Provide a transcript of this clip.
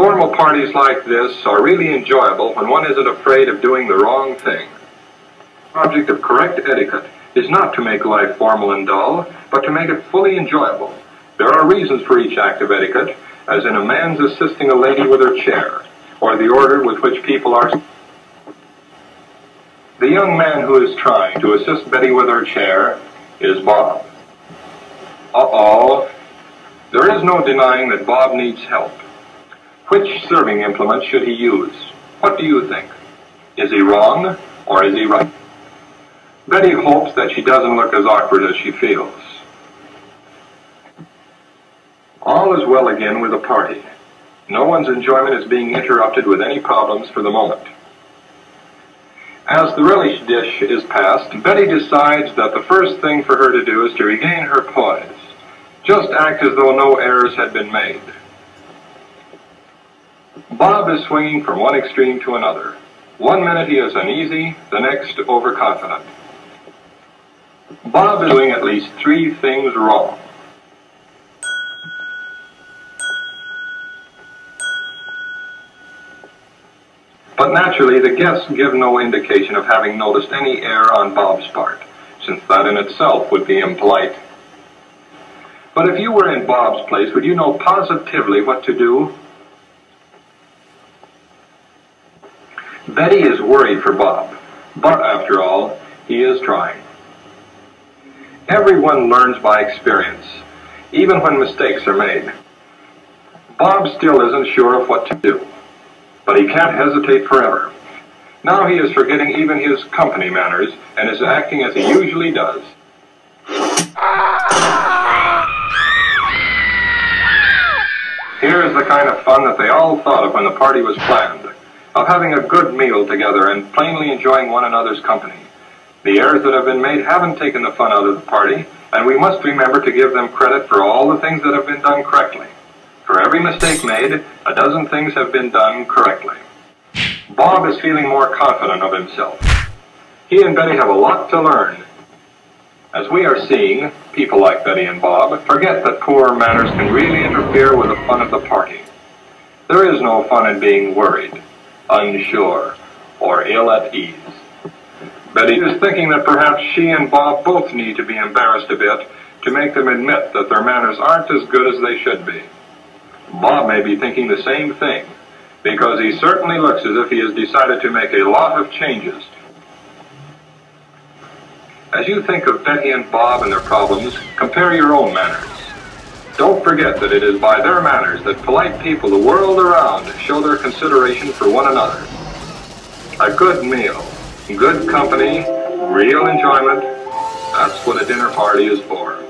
Formal parties like this are really enjoyable when one isn't afraid of doing the wrong thing. The object of correct etiquette is not to make life formal and dull, but to make it fully enjoyable. There are reasons for each act of etiquette, as in a man's assisting a lady with her chair, or the order with which people are. The young man who is trying to assist Betty with her chair is Bob. Uh-oh. There is no denying that Bob needs help. Which serving implement should he use? What do you think? Is he wrong, or is he right? Betty hopes that she doesn't look as awkward as she feels. All is well again with the party. No one's enjoyment is being interrupted with any problems for the moment. As the relish dish is passed, Betty decides that the first thing for her to do is to regain her poise. Just act as though no errors had been made. Bob is swinging from one extreme to another. 1 minute he is uneasy, the next overconfident. Bob is doing at least 3 things wrong. But naturally, the guests give no indication of having noticed any error on Bob's part, since that in itself would be impolite. But if you were in Bob's place, would you know positively what to do? Betty is worried for Bob, but after all, he is trying. Everyone learns by experience, even when mistakes are made. Bob still isn't sure of what to do. But he can't hesitate forever. Now he is forgetting even his company manners and is acting as he usually does. Here is the kind of fun that they all thought of when the party was planned, of having a good meal together and plainly enjoying one another's company. The errors that have been made haven't taken the fun out of the party, and we must remember to give them credit for all the things that have been done correctly. For every mistake made, a dozen things have been done correctly. Bob is feeling more confident of himself. He and Betty have a lot to learn. As we are seeing, people like Betty and Bob forget that poor manners can really interfere with the fun of the party. There is no fun in being worried, unsure, or ill at ease. Betty is thinking that perhaps she and Bob both need to be embarrassed a bit to make them admit that their manners aren't as good as they should be. Bob may be thinking the same thing, because he certainly looks as if he has decided to make a lot of changes. As you think of Betty and Bob and their problems, compare your own manners. Don't forget that it is by their manners that polite people the world around show their consideration for one another. A good meal, good company, real enjoyment, that's what a dinner party is for.